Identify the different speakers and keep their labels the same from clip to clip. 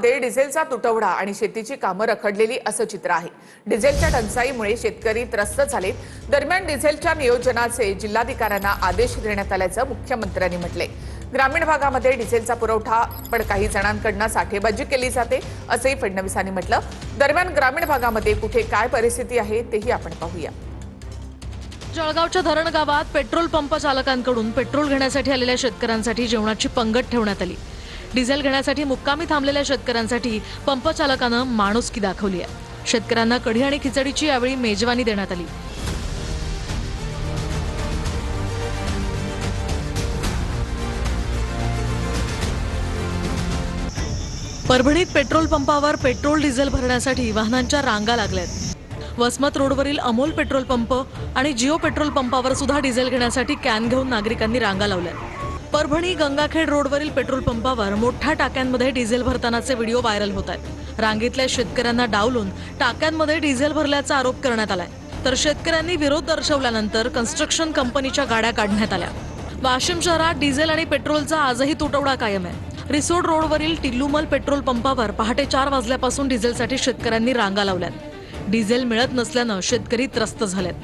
Speaker 1: डिझेलचा तुटवडा आणि शेतीची कामं रखडलेली असं चित्र आहे। डिझेलच्या टंचाईमुळे शेतकरी त्रस्त झालेत। दरम्यान डिझेलच्या नियोजनाचे जिल्हाधिकाऱ्यांना आदेश देण्यात आल्याचं मुख्यमंत्र्यांनी म्हटलंय। ग्रामीण भागामध्ये डिझेलचा पुरवठा पण काही जणांकडून साठेबाजी केली जाते असंही फडणवीसांनी म्हटलं। दरम्यान ग्रामीण भागामध्ये कुठे काय परिस्थिती आहे तेही आपण पाहूया।
Speaker 2: जळगावच्या धरण गावात पेट्रोल पंप चालकांकडून पेट्रोल घेण्यासाठी आलेल्या शेतकऱ्यांसाठी जेवणाची पंगत ठेवण्यात आली। डिझेल घेण्यासाठी मुक्कामी थांबलेल्या शेतकऱ्यांसाठी पंप चालकानं माणुसकी दाखवली आहे। शेतकऱ्यांना कढी आणि खिचडीची यावेळी मेजवानी देण्यात आली। परभणीत पेट्रोल पंपावर पेट्रोल डिझेल भरण्यासाठी वाहनांच्या रांगा लागल्यात। वसमत रोडवरील अमोल पेट्रोल पंप आणि जिओ पेट्रोल पंपावर सुद्धा डिझेल घेण्यासाठी कॅन घेऊन नागरिकांनी रांगा लावल्या। परभणी गंगाखेड रोडवरील पेट्रोल पंपावर मोठ्या टाक्यांमध्ये डिझेल भरतानाचे व्हिडिओ व्हायरल होत आहेत। रांगेतल्या शेतकऱ्यांना डावलून टाक्यांमध्ये डिझेल भरल्याचा आरोप करण्यात आलाय, तर शेतकऱ्यांनी विरोध दर्शवल्यानंतर कन्स्ट्रक्शन कंपनीच्या गाड्या काढण्यात आल्या। वाशिम शहरात डिझेल आणि पेट्रोलचा आजही तुटवडा कायम आहे। रिसोड रोडवरील टिल्लुमल पेट्रोल पंपावर पहाटे 4 वाजल्यापासून डिझेलसाठी शेतकऱ्यांनी रांगा लावल्यात। डिझेल मिळत नसल्यानं शेतकरी त्रस्त झालेत।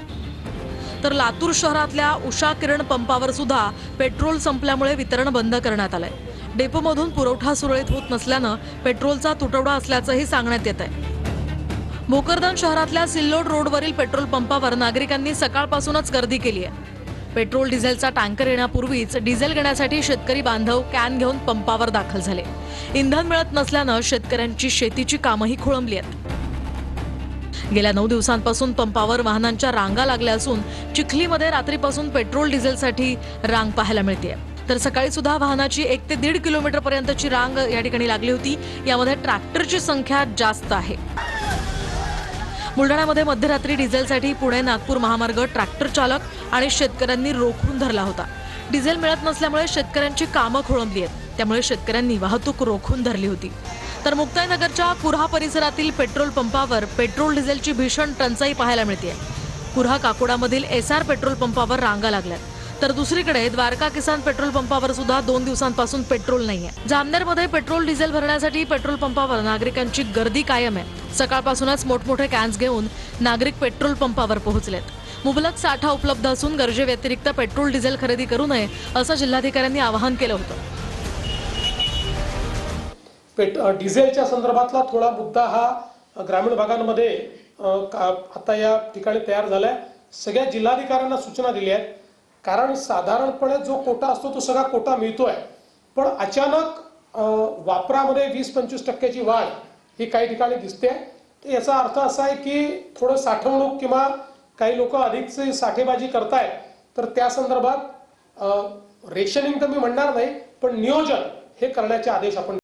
Speaker 2: तर लातूर शहरातल्या उषा किरण पंपावर सुद्धा पेट्रोल संपल्यामुळे वितरण बंद करण्यात आलंय। डेपोमधून पुरवठा सुरळीत होत नसल्यानं पेट्रोलचा तुटवडा असल्याचंही सांगण्यात येत आहे। भोकरदन शहरातल्या सिल्लोड रोडवरील पेट्रोल पंपावर नागरिकांनी सकाळपासूनच गर्दी केली आहे। पेट्रोल डिझेलचा टँकर येण्यापूर्वीच डिझेल घेण्यासाठी शेतकरी बांधव कॅन घेऊन पंपावर दाखल झाले। इंधन मिळत नसल्यानं शेतकऱ्यांची शेतीची कामंही खोळंबली आहेत। गेल्या 9 दिवसांपासून पंपावर वाहनांच्या रांगा लागल्या असून चिखलीमध्ये रात्रीपासून पेट्रोल डिझेलसाठी रांग पाहायला मिळते। तर सकाळी सुद्धा वाहनाची 1 ते 1.5 किलोमीटर पर्यंतची रांग या ठिकाणी लागली होती। यामध्ये ट्रॅक्टरची संख्या जास्त आहे। बुलढाण्यामध्ये मध्यरात्री डिझेलसाठी पुणे नागपूर महामार्ग ट्रॅक्टर चालक आणि शेतकऱ्यांनी रोखून धरला होता। डिझेल मिळत नसल्यामुळे शेतकऱ्यांची कामं खोळंबली आहेत, त्यामुळे शेतकऱ्यांनी वाहतूक रोखून धरली होती। तर मुक्ताईनगरच्या कुऱ्हा परिसरातील पेट्रोल पंपावर पेट्रोल डिझेलची भीषण टंचाई पाहायला मिळते। कुऱ्हा काकोडामधील एसआर पेट्रोल पंपावर रांगा लागल्यात। तर दुसरीकडे द्वारका किसान पेट्रोल पंपावर सुद्धा 2 दिवसांपासून पेट्रोल नाहीये। जामनेरमध्ये पेट्रोल डिझेल भरण्यासाठी पेट्रोल पंपावर नागरिकांची गर्दी कायम आहे। सकाळपासूनच मोठमोठे कॅन्स घेऊन नागरिक पेट्रोल पंपावर पोहोचलेत। मुबलक साठा उपलब्ध असून गरजेव्यतिरिक्त पेट्रोल डिझेल खरेदी करू नये असं जिल्हाधिकाऱ्यांनी आवाहन केलं होतं।
Speaker 3: डिझेलच्या संदर्भातला थोडा मुद्दा हा ग्रामीण भागांमध्ये आता या ठिकाणी तयार झालाय। सगळ्या जिल्हाधिकाऱ्यांना सूचना दिल्या आहेत, कारण साधारणपणे जो कोटा असतो तो सगळा कोटा मिळतोय, पण अचानक वापरामध्ये 20-25% वाढ ही काही ठिकाणी दिसते। तर याचा अर्थ असा आहे की थोडं साठवणूक किंवा काही लोक अधिकची साठेबाजी करतायत। तर त्या संदर्भात रेशनिंग तर मी म्हणणार नाही, पण नियोजन हे करण्याचे आदेश आपण